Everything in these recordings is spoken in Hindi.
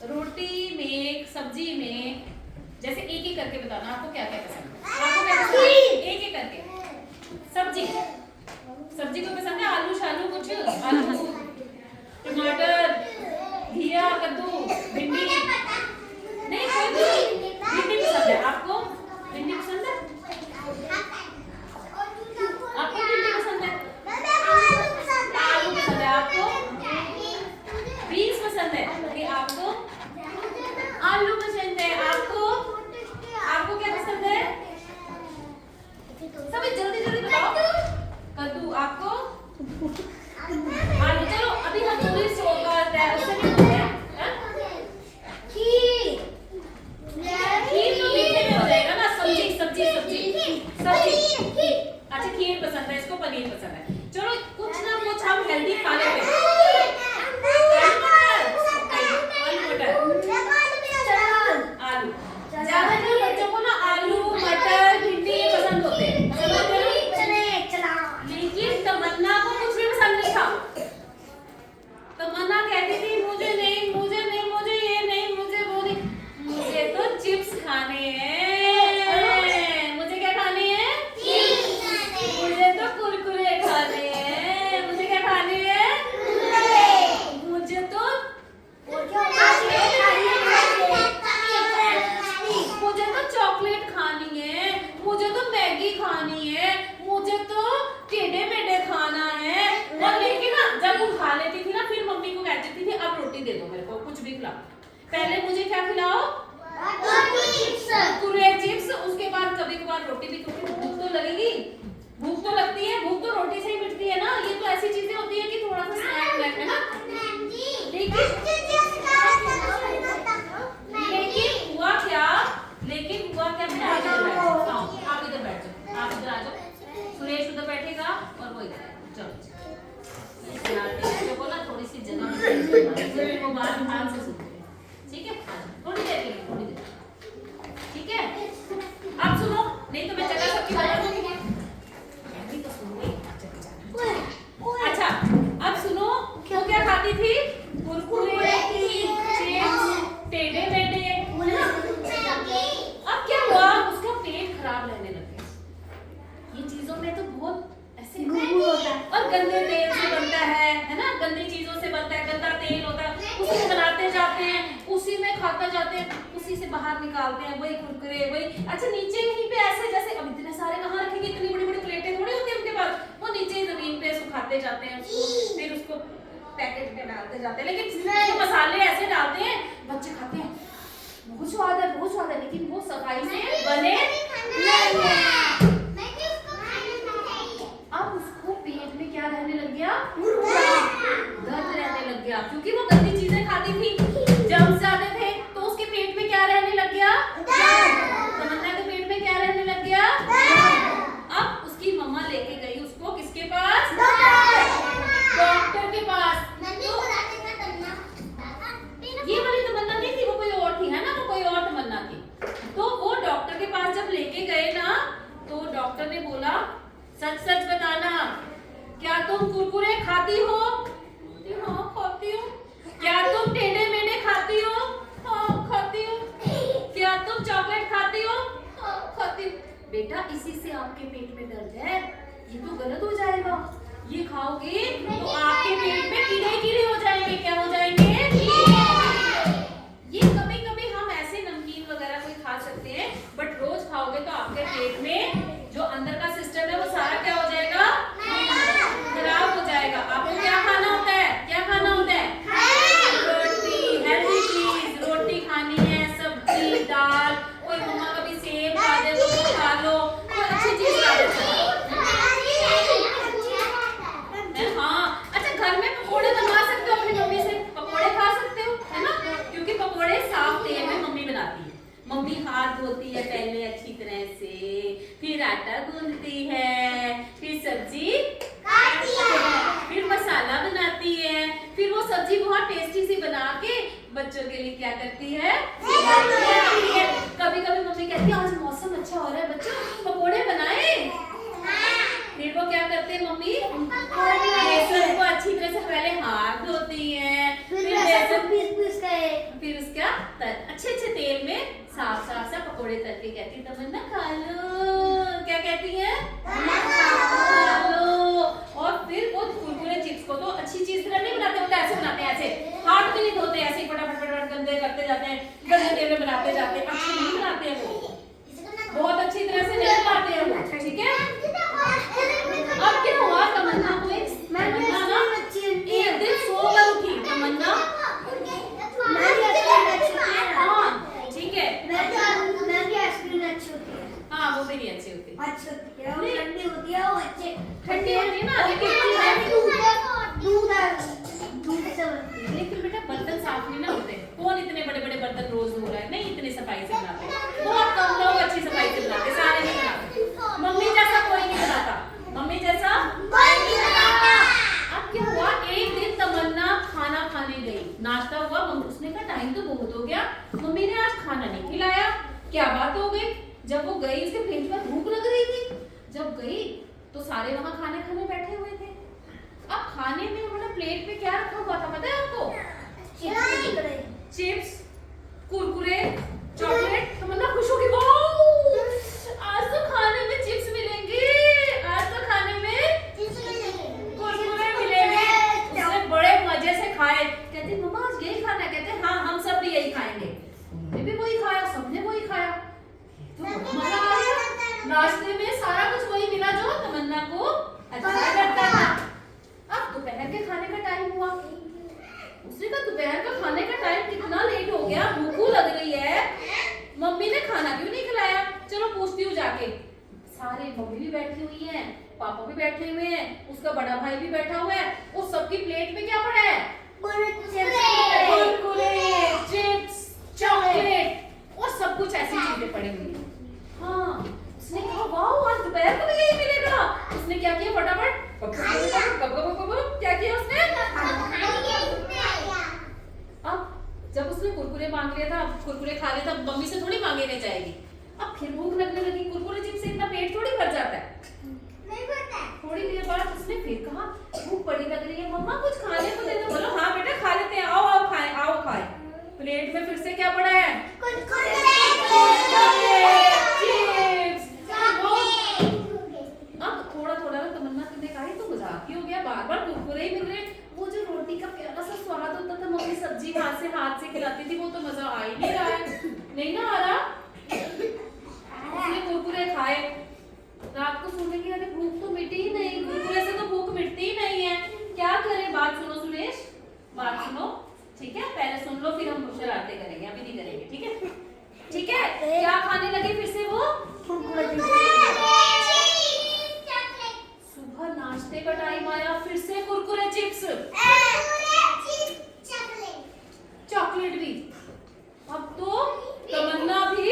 रोटी में, सब्जी में, जैसे एक एक करके बताना आपको क्या क्या पसंद है। आपको क्या पसंद है? एक एक करके। सब्जी, सब्जी को पसंद है आलू शालू कुछ, आलू टमाटर घिया कद्दू भिंडी, नहीं भिंडी पसंद है आपको? भिंडी पसंद है आपको? भिंडी पसंद है? आलू पसंद है आपको? बीन्स पसंद है कि आपको? आलू पसंद है आपको? आपको क्या पसंद है? सभी जल्दी जल्दी बताओ। कद्दू आपको? आलू। चलो अभी हम पूरी सोकर उससे नहीं बोलते हैं। खीर, खीर तो मीठे में हो जाएगा ना। सब्जी सब्जी सब्जी सब्जी। अच्छा खीर पसंद है इसको, पनीर पसंद है। चलो कुछ ना कुछ हम हेल्दी खा लेते हैं। आलू, ज्यादातर बच्चों को ना आलू मटर भिंडी पसंद होते हैं, लेकिन तमन्ना को कुछ भी पसंद नहीं था। तमन्ना कहती थी मुझे नहीं मुझे नहीं मुझे ये नहीं मुझे वो नहीं, मुझे तो चिप्स खाने हैं। मुझे क्या खाने हैं? मुझे तो कुरकुरे खाने हैं। मुझे क्या खाने हैं? मुझे तो चॉकलेट खानी है। मुझे तो मैगी खानी है। मुझे तो टेढ़े मेढ़े खाना है। और लेकिन ना जब वो खा लेती थी ना फिर मम्मी को कहती थी अब रोटी दे दो मेरे को, कुछ भी खिलाओ। पहले मुझे क्या खिलाओ? कुरकुरे चिप्स, उसके बाद कभी कभार रोटी भी, क्योंकि भूख तो लगेगी। भूख तो लगती है, भूख तो रोटी से ही मिटती है ना। ये तो ऐसी चीजें होती है कि थोड़ा सा स्नैक व्नैक है ना। लेकिन हुआ क्या आप इधर बैठ जाओ, आप इधर आ जाओ। सुरेश उधर बैठेगा और वो इधर। चलो बच्चों को ना थोड़ी सी जगह वो बात ध्यान से सुनते हैं, ठीक है? थोड़ी देर के लिए, थोड़ी देर, ठीक है? आप सुनो, नहीं तो मैं जगह सबकी बता दूंगी। अच्छा अब सुनो, वो क्या खाती थी? कुरकुरे चिप्स टेढ़े मेढ़े। अब क्या हुआ? उसका पेट खराब रहने लग गया। ये चीजों में तो बहुत ऐसे और गंदे तेल से बनता है ना। गंदी चीजों से बनता है, गंदा तेल होता है, उसी में बनाते जाते हैं, उसी में खाते जाते हैं, उसी से बाहर निकालते हैं वही कुरकुरे वही। अच्छा नीचे यहीं पे ऐसे जैसे अब इतने सारे कहाँ रखेंगे, इतनी बड़ी बड़ी प्लेटें थोड़ी होती है उनके पास। वो नीचे जमीन पे सुखाते जाते हैं उसको, फिर उसको पैकेट में डालते जाते हैं। लेकिन मसाले ऐसे डालते हैं बच्चे खाते हैं, बहुत स्वाद है, लेकिन वो सफाई से बने नहीं। अब उसको पेट में क्या रहने लग गया? दर्द रहने लग गया, क्योंकि वो गंदी चीजें खाती थी, जर्म्स ज्यादा थे, तो उसके पेट में क्या रहने लग गया? तमन्ना के पेट में क्या रहने लग गया? अब उसकी मम्मा लेके गई उसको किसके पास? डॉक्टर के पास। ये वाली तमन्ना नहीं थी, वो कोई और थी, है ना? वो कोई और तमन्ना थी। तो वो डॉक्टर के पास जब लेके गए ना, तो डॉक्टर ने बोला सच सच बताना, क्या तुम कुरकुरे खाती हो? हाँ खाती हूँ। क्या तुम टेढ़े मेढ़े खाती हो? हाँ खाती हूँ। क्या तुम चॉकलेट खाती हो? हाँ खाती हूँ। बेटा इसी से आपके पेट में दर्द है, ये तो गलत हो जाएगा। ये खाओगे तो आपके पेट में कीड़े कीड़े हो जाएंगे। क्या हो जाएंगे? ये कभी कभी हम ऐसे नमकीन वगैरह कोई खा सकते हैं, बट रोज खाओगे तो आपके पेट में जो अंदर का सिस्टम है वो सारा क्या हो जाएगा? खराब हो जाएगा। आपको क्या खाना होता है? क्या खाना होता है? रोटी, हेल्दी चीज, रोटी खानी है, सब्जी दाल। कोई मम्मा कभी सेब खा दे तो खा लो, कोई अच्छी चीज खा दे। हाँ अच्छा, घर में पकोड़े बनवा सकते हो अपनी मम्मी से, पकोड़े खा सकते हो, है ना? क्योंकि पकोड़े साफ तेल में मम्मी बनाती है। मम्मी हाथ धोती है पहले अच्छी तरह से, फिर आटा गूंथती है, फिर सब्जी काटती है, फिर मसाला बनाती है, फिर वो सब्जी बहुत टेस्टी सी बना के बच्चों के लिए क्या करती है? कभी कभी मम्मी कहती है आज मौसम अच्छा हो रहा है बच्चों पकोड़े बनाए। फिर वो क्या करते हैं मम्मी? बेसन को अच्छी तरह से पहले हाथ धोती है, फिर बेसन फिर उसके अच्छे अच्छे तेल में साफ साफ सा पकोड़े तल के कहती तमन्ना खा लो। क्या कहती है? खा लो। और फिर वो कुरकुरे चिप्स को तो अच्छी चीज तरह नहीं बनाते, वो तो ऐसे बनाते हैं, ऐसे हाथ भी नहीं धोते, ऐसे ही फटाफट फटाफट गंदे करते जाते हैं, गंदे तेल में बनाते जाते हैं, अच्छे नहीं बनाते हैं वो, बहुत अच्छी तरह से नहीं बनाते हैं वो, ठीक है। अब क्या हुआ, तमन्ना को एक दिन सोकर उठी तमन्ना, ठीक है, हाँ वो भी नहीं अच्छी होती, ठंडी होती है, वो अच्छे ठंडी होती है ना, लेकिन बेटा बर्तन साफ नहीं ना होते, कौन इतने बड़े बड़े बर्तन रोज धो रहा है, नहीं इतने सफाई से बनाते, बहुत कम लोग अच्छी सफाई से बनाते, सारे नहीं बनाते, मम्मी जैसा कोई नहीं बनाता, मम्मी जैसा कोई नहीं बनाता। अब क्या हुआ, एक दिन तमन्ना खाना खाने गई, नाश्ता हुआ, उसने कहा टाइम तो बहुत हो गया, मम्मी ने आज खाना नहीं खिलाया, क्या बात हो गई। जब वो गई, उसके पेट पर भूख लग रही थी, जब गई तो सारे वहां खाने खाने बैठे हुए थे। अब खाने में उन्होंने प्लेट पे क्या रखा हुआ था पता है आपको? Chips, Kurkure, chocolate. तमन्ना खुश होगी, वाह आज तो खाने में चिप्स मिलेंगे, आज तो खाने में कुरकुरे मिलेंगे। उसने बड़े मजे से खाए, कहती मम्मा आज यही खाना है, कहते हाँ हम सब भी यही खाएंगे, उन्होंने भी वही खाया, सबने वही खाया, तो मजा आ गया। नाश्ते में सारा कुछ वही मिला जो तमन्ना को अच्छा लगता था। अब दोपहर के खाने का टाइम हुआ, उसने कहा दोपहर का खाने का टाइम कितना लेट हो गया, भूख लग रही है, मम्मी ने खाना क्यों नहीं खिलाया, चलो पूछती हूँ जाके। सारे मम्मी भी बैठी हुई है, पापा भी बैठे हुए हैं, उसका बड़ा भाई भी बैठा हुआ है, उस सबकी प्लेट में क्या पड़ा है? कुरकुरे, चिप्स, चॉकलेट और सब कुछ ऐसी चीजें पड़ी हुई है। हाँ, उसने कहा वाह आज दोपहर को भी यही मिलेगा। उसने क्या किया, फटाफट क्या किया उसने? अब जब उसने कुरकुरे मांग लिया था, अब कुरकुरे खा लिया था, मम्मी से थोड़ी मांगे नहीं जाएगी, अब फिर भूख लगने लगी, कुरकुरे चिप्स से इतना पेट थोड़ी भर जाता है, नहीं भरता है। थोड़ी देर बाद उसने फिर कहा भूख बड़ी लग रही है, मम्मा कुछ खाने को दे दो। बोलो हाँ बेटा खा लेते हैं, आओ आओ खाएं, आओ खाएं। प्लेट में फिर से क्या पड़ा है? अब थोड़ा थोड़ा ना तमन्ना ने कहा तो मजाक ही हो गया, बार बार कुरकुरे ही मिल रहे, वो जो रोटी का प्यारा सा स्वाद होता था, मम्मी सब्जी हाथ से खिलाती थी, वो तो मजा आ ही नहीं रहा है, नहीं ना आ रहा। उसने कुरकुरे खाए, रात को सोने की अरे भूख तो मिटी ही नहीं, कुरकुरे से तो भूख मिटती ही नहीं है, क्या करें? बात सुनो सुरेश, बात सुनो, ठीक है, पहले सुन लो फिर हम शरारतें करेंगे, अभी नहीं करेंगे, ठीक है? ठीक है, क्या खाने लगे फिर से वो? सुबह नाश्ते का टाइम आया, फिर से कुरकुरे चिप्स, चॉकलेट भी। अब तो तमन्ना भी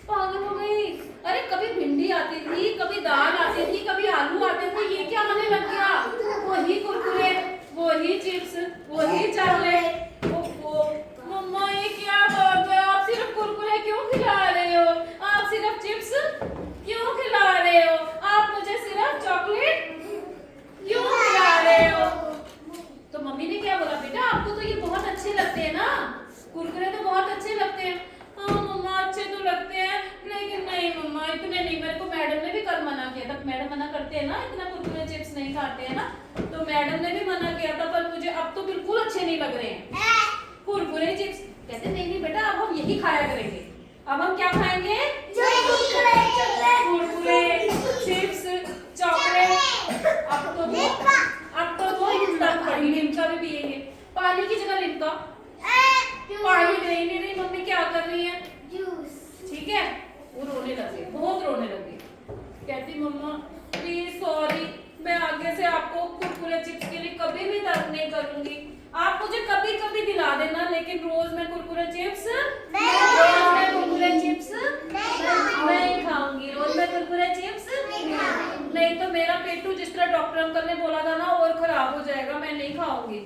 पागल हो गई। अरे कभी भिंडी आती थी, कभी दाल आती थी, कभी आलू आते थे, ये क्या आने लग गया? वही कुरकुरे, वही चिप्स, वही चॉकलेट। मम्मा ये क्या बात है, आप सिर्फ कुरकुरे क्यों खिला रहे हो, आप सिर्फ चिप्स क्यों खिला रहे हो, आप मुझे सिर्फ चॉकलेट क्यों खिला रहे हो? तो मम्मी ने क्या बोला, बेटा आपको तो ये बहुत अच्छे लगते हैं ना, कुरकुरे तो बहुत अच्छे लगते हैं। हाँ मम्मा अच्छे तो लगते हैं, लेकिन नहीं मम्मा इतने नहीं, मेरे को मैडम ने भी कल मना किया था, मैडम मना करते हैं ना, इतना कुरकुरे चिप्स नहीं खाते हैं ना, तो मैडम ने भी मना किया था, पर मुझे अब तो बिल्कुल अच्छे नहीं लग रहे हैं कुरकुरे चिप्स। कहते नहीं नहीं बेटा अब हम यही खाया करेंगे, अब हम क्या खाएंगे? Kurkure chips chocolate. अब तो वो लिम्का भी पिएंगे, पानी की जगह लिम्का, पानी दे ही नहीं रही मम्मी, क्या कर रही है? ठीक है, वो रोने लगे, बहुत रोने लगे, कहती मम्मा प्लीज सॉरी, मैं आगे से आपको कुरकुरे चिप्स के लिए कभी भी तर्क नहीं करूंगी, आप मुझे कभी कभी दिला देना, लेकिन रोज मैं कुरकुरे चिप्स नहीं खाऊंगी, रोज मैं कुरकुरे चिप्स नहीं, तो मेरा पेटू जिस तरह डॉक्टर अंकल ने बोला था ना और खराब हो जाएगा, मैं नहीं खाऊंगी।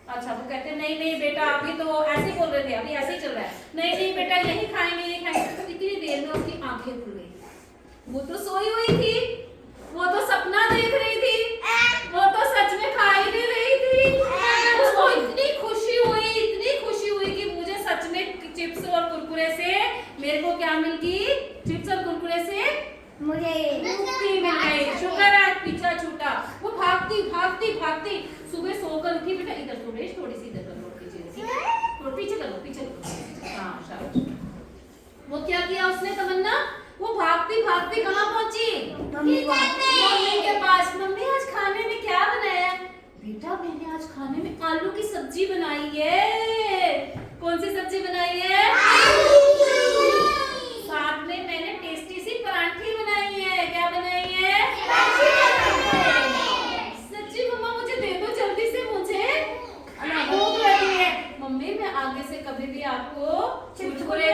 अच्छा वो कहते नहीं नहीं बेटा अभी तो ऐसे ही बोल रहे थे, अभी ऐसे ही चल रहा है, नहीं नहीं बेटा यही खाएंगे यही खाएंगे। इतनी देर में उसकी आंखें खुल गई, वो तो सोई हुई थी, वो तो सपना देख रही थी, वो तो सच में खा ही नहीं रही थी। उसको इतनी खुशी हुई कि मुझे सच मुझे मुक्ति मिल गई, शुक्र है पीछा छूटा। वो भागती भागती भागती सुबह सोकर उठी। बेटा इधर सुरेश, थोड़ी सी इधर कर लो, थोड़ा पीछे कर लो, पीछे कर लो। हाँ शाबाश। वो क्या किया उसने तमन्ना, वो भागती भागती कहाँ पहुंची? मम्मी के पास। मम्मी आज खाने में क्या बनाया? बेटा मैंने आज खाने में आलू की सब्जी बनाई है। कौन सी सब्जी बनाई है? साथ में मैंने टेस्टी सी परांठी बनाई है। क्या बनाई है? सच्ची मम्मा मुझे दे दो जल्दी से, मुझे भूख लगी है। मम्मी मैं आगे से कभी भी आपको कुरकुरे